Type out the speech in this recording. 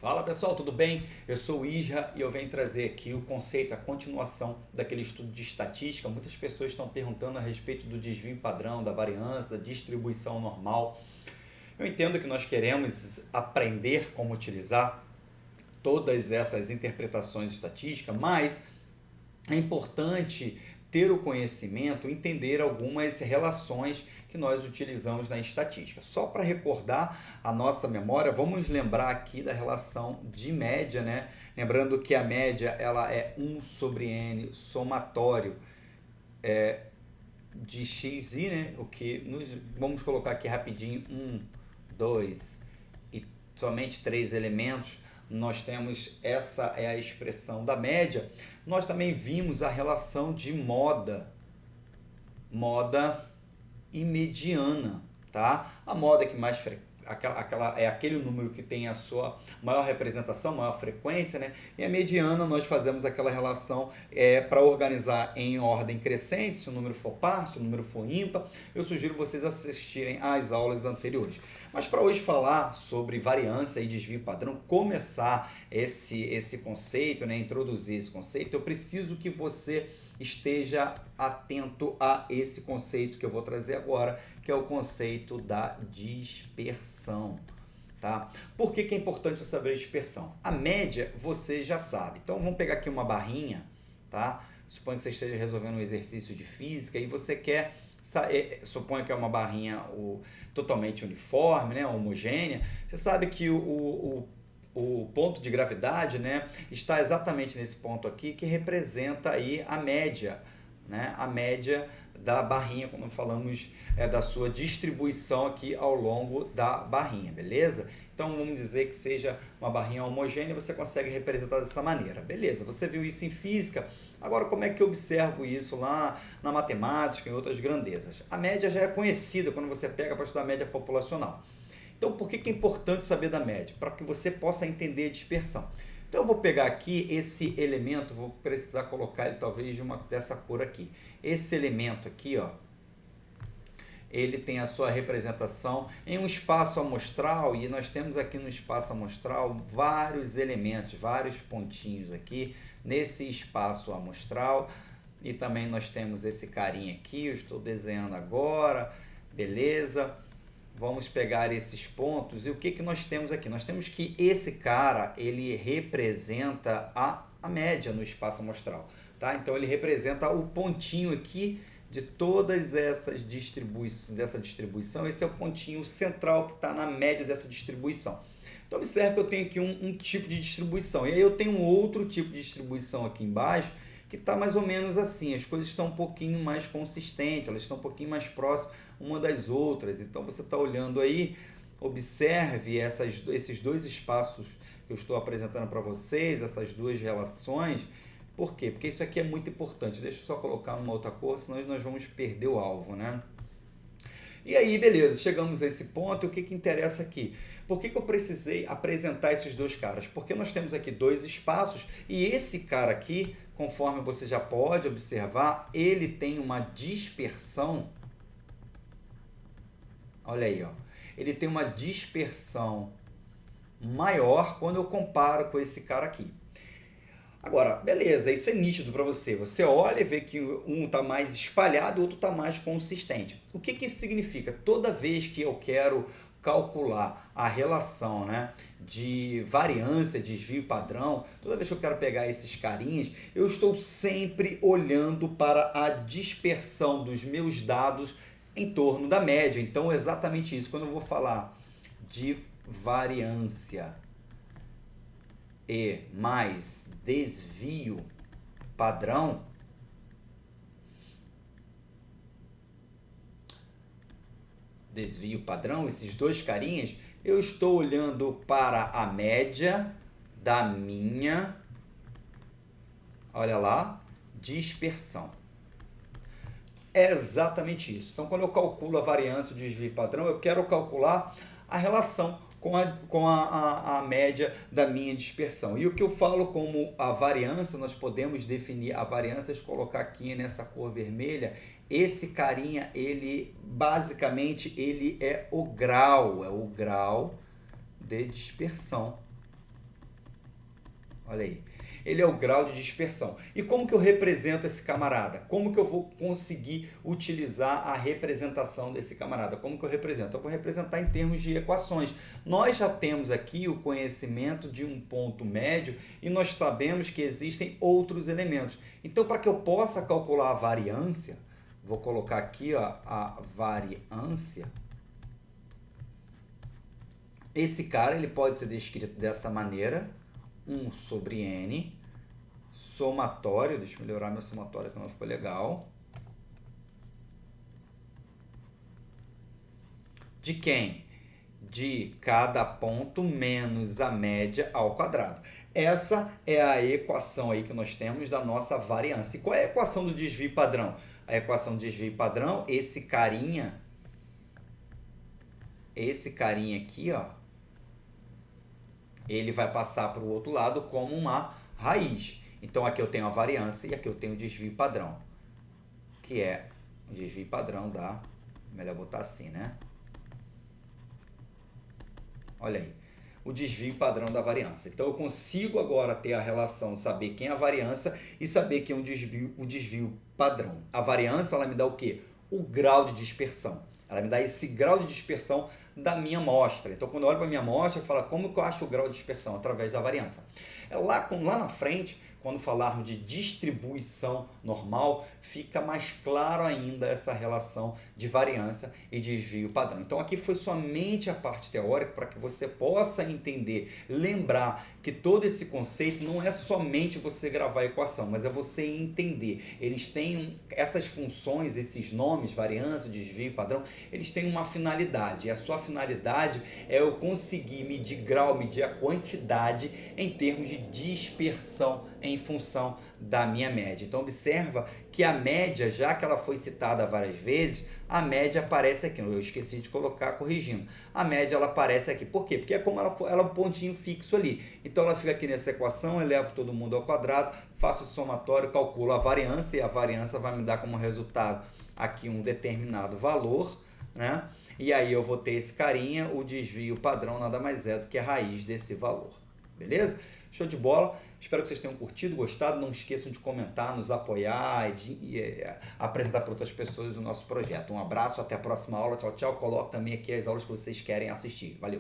Fala pessoal, tudo bem? Eu sou o Isra e eu venho trazer aqui o conceito, a continuação daquele estudo de estatística. Muitas pessoas estão perguntando a respeito do desvio padrão, da variância, da distribuição normal. Eu entendo que nós queremos aprender como utilizar todas essas interpretações estatísticas, mas é importante ter o conhecimento, entender algumas relações que nós utilizamos na estatística. Só para recordar a nossa memória, vamos lembrar aqui da relação de média, né? Lembrando que a média ela é 1 sobre n somatório de x e, né? O que vamos colocar aqui rapidinho 1, 2 e somente 3 elementos. Nós temos essa é a expressão da média. Nós também vimos a relação de moda e mediana, tá? A moda que mais é aquele número que tem a sua maior representação, maior frequência, né? E a mediana nós fazemos aquela relação para organizar em ordem crescente, se o número for par, se o número for ímpar. Eu sugiro vocês assistirem às aulas anteriores. Mas para hoje falar sobre variância e desvio padrão, começar esse conceito, né? Introduzir esse conceito, eu preciso que você esteja atento a esse conceito que eu vou trazer agora, que é o conceito da dispersão, tá? Por que é importante saber a dispersão? A média você já sabe. Então vamos pegar aqui uma barrinha, tá? Suponha que você esteja resolvendo um exercício de física e você quer, suponha que é uma barrinha totalmente uniforme, né? Homogênea. Você sabe que o ponto de gravidade, né, está exatamente nesse ponto aqui, que representa aí a média, né, a média da barrinha, quando falamos da sua distribuição aqui ao longo da barrinha, beleza? Então vamos dizer que seja uma barrinha homogênea, você consegue representar dessa maneira, beleza? Você viu isso em física, agora como é que eu observo isso lá na matemática e outras grandezas? A média já é conhecida quando você pega para estudar a média populacional. Então, por que é importante saber da média? Para que você possa entender a dispersão. Então, eu vou pegar aqui esse elemento, vou precisar colocar ele talvez dessa cor aqui. Esse elemento aqui, ó, ele tem a sua representação em um espaço amostral e nós temos aqui no espaço amostral vários elementos, vários pontinhos aqui nesse espaço amostral. E também nós temos esse carinha aqui, eu estou desenhando agora, beleza? Vamos pegar esses pontos e o que nós temos aqui? Nós temos que esse cara, ele representa a média no espaço amostral, tá? Então, ele representa o pontinho aqui de todas essas dessa distribuição. Esse é o pontinho central que está na média dessa distribuição. Então, observe que eu tenho aqui um tipo de distribuição. E aí eu tenho um outro tipo de distribuição aqui embaixo, que está mais ou menos assim. As coisas estão um pouquinho mais consistentes, elas estão um pouquinho mais próximas uma das outras. Então, você está olhando aí, observe esses dois espaços que eu estou apresentando para vocês, essas duas relações. Por quê? Porque isso aqui é muito importante. Deixa eu só colocar numa outra cor, senão nós vamos perder o alvo, né? E aí, beleza, chegamos a esse ponto. O que interessa aqui? Por que eu precisei apresentar esses dois caras? Porque nós temos aqui dois espaços e esse cara aqui, conforme você já pode observar, ele tem uma dispersão. Olha aí, ó. Ele tem uma dispersão maior quando eu comparo com esse cara aqui. Agora, beleza, isso é nítido para você. Você olha e vê que um está mais espalhado, o outro está mais consistente. O que isso significa? Toda vez que eu quero calcular a relação, né, de variância, desvio padrão, toda vez que eu quero pegar esses carinhas, eu estou sempre olhando para a dispersão dos meus dados em torno da média. Então, é exatamente isso. Quando eu vou falar de variância e mais desvio padrão, esses dois carinhas, eu estou olhando para a média da minha, olha lá, dispersão. É exatamente isso. Então, quando eu calculo a variância, o desvio padrão, eu quero calcular a relação com a média da minha dispersão. E o que eu falo como a variância, nós podemos definir a variância, colocar aqui nessa cor vermelha, esse carinha, ele basicamente ele é o grau de dispersão Olha aí. Ele é o grau de dispersão. E como que eu represento esse camarada? Como que eu vou conseguir utilizar a representação desse camarada? Como que eu represento? Eu vou representar em termos de equações. Nós já temos aqui o conhecimento de um ponto médio e nós sabemos que existem outros elementos. Então, para que eu possa calcular a variância, vou colocar aqui ó, a variância. Esse cara ele pode ser descrito dessa maneira. 1 sobre n, somatório, deixa eu melhorar meu somatório que não ficou legal. De quem? De cada ponto menos a média ao quadrado. Essa é a equação aí que nós temos da nossa variância. E qual é a equação do desvio padrão? A equação do desvio padrão, esse carinha aqui, ó, ele vai passar para o outro lado como uma raiz. Então, aqui eu tenho a variância e aqui eu tenho o desvio padrão, que é o desvio padrão da... Melhor botar assim, né? Olha aí. O desvio padrão da variância. Então, eu consigo agora ter a relação, saber quem é a variância e saber quem é o desvio padrão. A variância, ela me dá o quê? O grau de dispersão. Ela me dá esse grau de dispersão da minha amostra. Então, quando eu olho para a minha amostra, eu falo como que eu acho o grau de dispersão? Através da variância. Lá na frente, quando falarmos de distribuição normal, fica mais claro ainda essa relação de variância e desvio padrão. Então, aqui foi somente a parte teórica para que você possa entender, lembrar que todo esse conceito não é somente você gravar a equação, mas é você entender. Eles têm essas funções, esses nomes, variância, desvio, padrão, eles têm uma finalidade. E a sua finalidade é eu conseguir medir grau, medir a quantidade em termos de dispersão em função da minha média. Então, observa que a média, já que ela foi citada várias vezes, a média aparece aqui. Eu esqueci de colocar corrigindo. A média ela aparece aqui. Por quê? Porque é como ela é um pontinho fixo ali. Então ela fica aqui nessa equação, elevo todo mundo ao quadrado, faço o somatório, calculo a variância e a variância vai me dar como resultado aqui um determinado valor, né? E aí eu vou ter esse carinha, o desvio padrão nada mais é do que a raiz desse valor. Beleza? Show de bola. Espero que vocês tenham curtido, gostado. Não esqueçam de comentar, nos apoiar e apresentar para outras pessoas o nosso projeto. Um abraço, até a próxima aula. Tchau, tchau. Coloque também aqui as aulas que vocês querem assistir. Valeu!